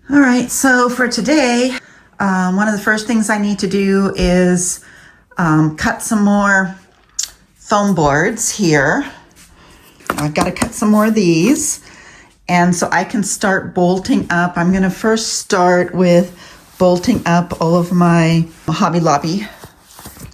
All right, so for today, one of the first things I need to do is cut some more foam boards here. I've got to cut some more of these. And so I can start bolting up. I'm going to first start with bolting up all of my Hobby Lobby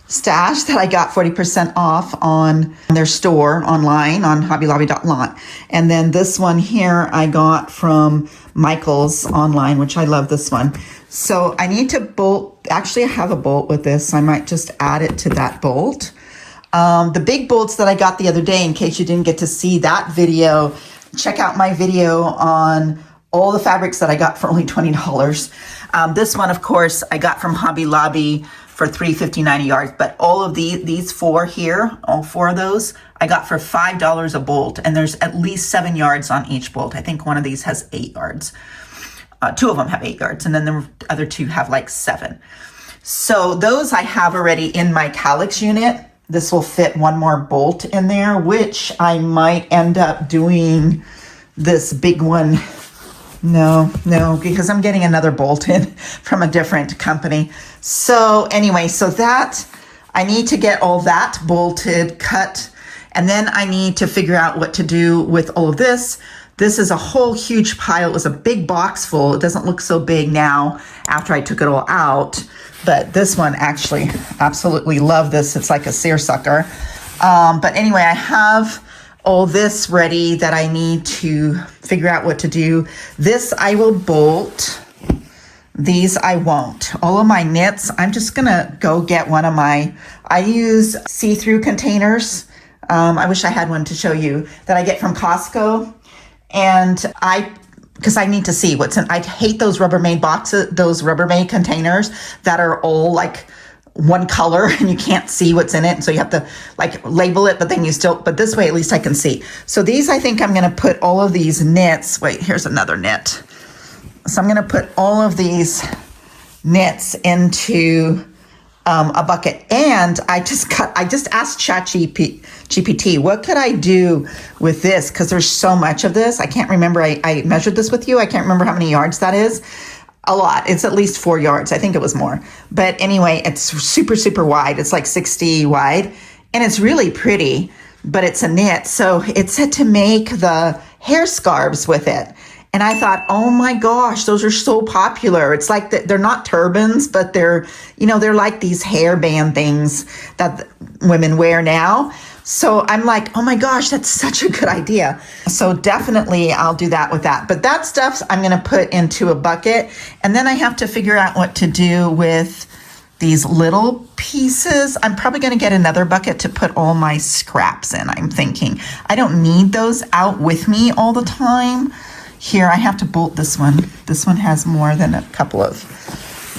stash that I got 40% off on their store online on hobbylobby.lot. And then this one here I got from Michael's online, which I love this one. So I need to bolt. Actually, I have a bolt with this. I might just add it to that bolt. The big bolts that I got the other day, in case you didn't get to see that video, check out my video on all the fabrics that I got for only $20. This one, of course, I got from Hobby Lobby for $3.59 a yard, but all of these four here, all four of those, I got for $5 a bolt, and there's at least 7 yards on each bolt. I think one of these has 8 yards. Two of them have 8 yards, and then the other two have like 7. So those I have already in my calyx unit. This will fit one more bolt in there, which I might end up doing this big one. No, because I'm getting another bolt in from a different company. So anyway, so that I need to get all that bolted, cut, and then I need to figure out what to do with all of this. This is a whole huge pile. It was a big box full. It doesn't look so big now after I took it all out, but this one actually absolutely love this. It's like a seersucker. But anyway, I have all this ready that I need to figure out what to do. This I will bolt. These I won't. All of my knits, I'm just gonna go get one of my, I use see-through containers. I wish I had one to show you that I get from Costco. And because I need to see what's in, I hate those Rubbermaid boxes, those Rubbermaid containers that are all like one color and you can't see what's in it. And so you have to like label it, but then you still, but this way at least I can see. So these, I think I'm going to put all of these knits. Wait, here's another knit. So I'm going to put all of these knits into a bucket. And I just asked ChatGPT, what could I do with this? Because there's so much of this. I can't remember. I measured this with you. I can't remember how many yards that is. A lot. It's at least 4 yards. I think it was more. But anyway, it's super, super wide. It's like 60 wide. And it's really pretty, but it's a knit. So it said to make the hair scarves with it. And I thought, oh my gosh, those are so popular. It's like they're not turbans, but they're like these hairband things that women wear now. So I'm like, oh my gosh, that's such a good idea. So definitely I'll do that with that. But that stuff I'm going to put into a bucket. And then I have to figure out what to do with these little pieces. I'm probably going to get another bucket to put all my scraps in, I'm thinking. I don't need those out with me all the time. Here, I have to bolt this one. This one has more than a couple of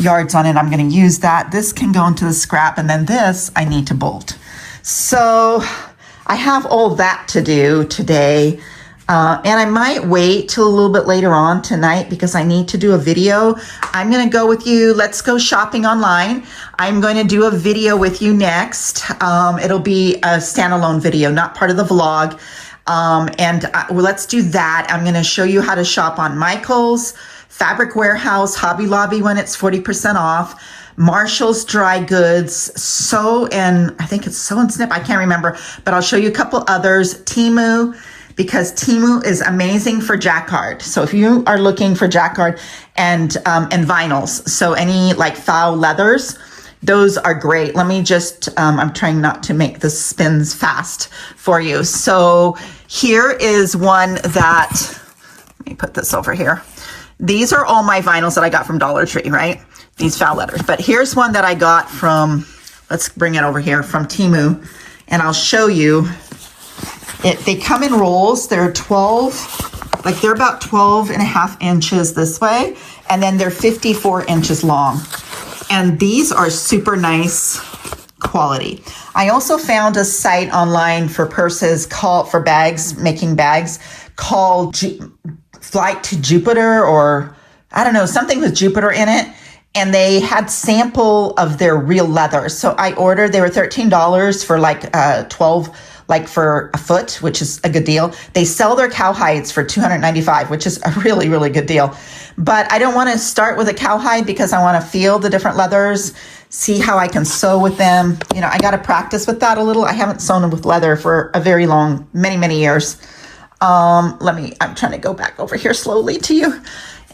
yards on it. I'm going to use that. This can go into the scrap. And then this I need to bolt. So I have all that to do today. And I might wait till a little bit later on tonight because I need to do a video. I'm going to go with you. Let's go shopping online. I'm going to do a video with you next. It'll be a standalone video, not part of the vlog. Let's do that. I'm going to show you how to shop on Michael's, Fabric Warehouse, Hobby Lobby when it's 40% off, Marshall's Dry Goods, I think it's Sew and Snip. I can't remember, but I'll show you a couple others. Temu, because Temu is amazing for jacquard. So if you are looking for jacquard and vinyls, so any like foul leathers, those are great. Let me just, I'm trying not to make the spins fast for you. So here is one that, let me put this over here. These are all my vinyls that I got from Dollar Tree, right? These foul leathers. But here's one that I got from, let's bring it over here, from Temu. And I'll show you it. They come in rolls. They're 12, like they're about 12 and a half inches this way. And then they're 54 inches long. And these are super nice quality. I also found a site online for purses for bags, making bags, called Flight to Jupiter, or I don't know, something with Jupiter in it. And they had sample of their real leather. So I ordered, they were $13 for like 12 like for a foot, which is a good deal. They sell their cowhides for $295, which is a really, really good deal. But I don't want to start with a cowhide because I want to feel the different leathers, see how I can sew with them. You know, I got to practice with that a little. I haven't sewn with leather for a very long, many years. I'm trying to go back over here slowly to you.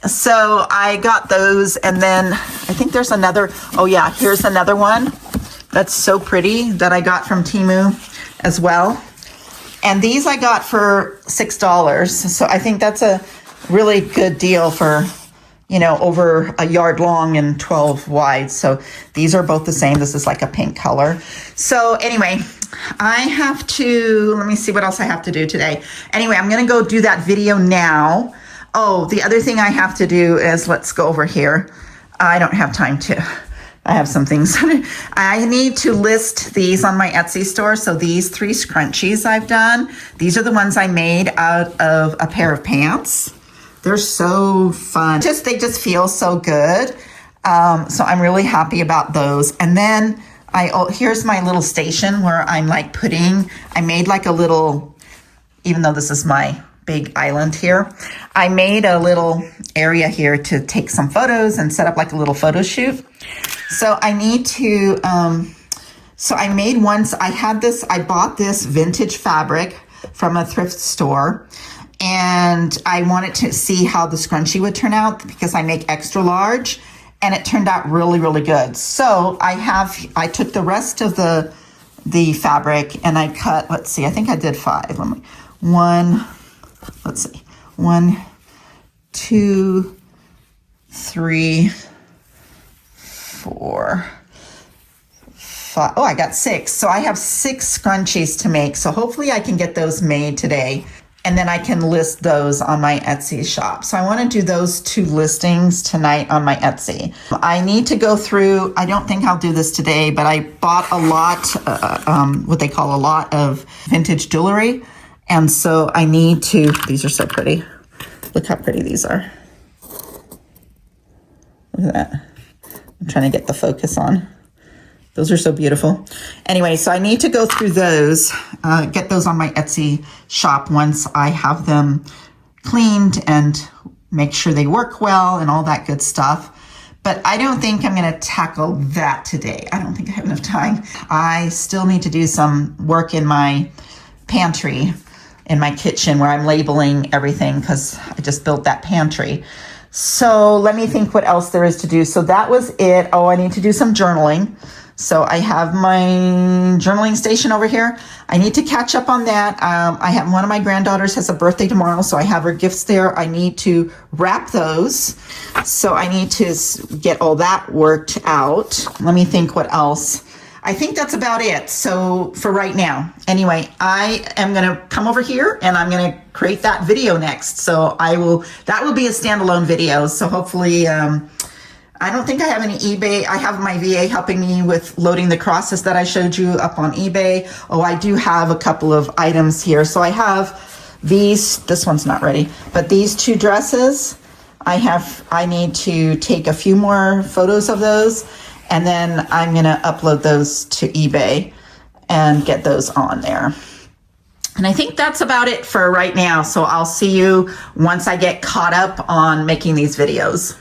So I got those, and then I think there's another, oh yeah, here's another one that's so pretty that I got from Temu as well. And these I got for $6. So I think that's a really good deal for, you know, over a yard long and 12 wide. So these are both the same. This is like a pink color. So anyway, I have to, let me see what else I have to do today. Anyway, I'm going to go do that video now. Oh, the other thing I have to do is, let's go over here. I don't have time to, I have some things. I need to list these on my Etsy store. So these 3 scrunchies I've done, these are the ones I made out of a pair of pants. They're so fun. They just feel so good. So I'm really happy about those. And then here's my little station where I'm like I made like a little, even though this is my big island here, I made a little area here to take some photos and set up like a little photo shoot. So I need to, so I made once, I bought this vintage fabric from a thrift store, and I wanted to see how the scrunchie would turn out because I make extra large, and it turned out really, really good. So I took the rest of the fabric and I cut, let's see, I think I did 5. Let's see, 1, 2, 3, 4, 5. Oh, I got 6. So I have 6 scrunchies to make. So hopefully I can get those made today, and then I can list those on my Etsy shop. So I want to do those 2 listings tonight on my Etsy. I need to go through, I don't think I'll do this today, but I bought a lot, what they call a lot of vintage jewelry. And so I need to, these are so pretty. Look how pretty these are. Look at that. I'm trying to get the focus on. Those are so beautiful. Anyway, so I need to go through those, get those on my Etsy shop once I have them cleaned and make sure they work well and all that good stuff. But I don't think I'm going to tackle that today. I don't think I have enough time. I still need to do some work in my pantry, in my kitchen, where I'm labeling everything because I just built that pantry. So let me think what else there is to do. So that was it. Oh, I need to do some journaling. So I have my journaling station over here. I need to catch up on that. I have one of my granddaughters has a birthday tomorrow, so I have her gifts there. I need to wrap those. So I need to get all that worked out. Let me think what else. I think that's about it. So for right now, anyway, I am going to come over here and I'm going to create that video next. So that will be a standalone video. So hopefully, I don't think I have any eBay. I have my VA helping me with loading the crosses that I showed you up on eBay. Oh, I do have a couple of items here. So I have this one's not ready, but these 2 dresses, I need to take a few more photos of those, and then I'm gonna upload those to eBay and get those on there. And I think that's about it for right now. So I'll see you once I get caught up on making these videos.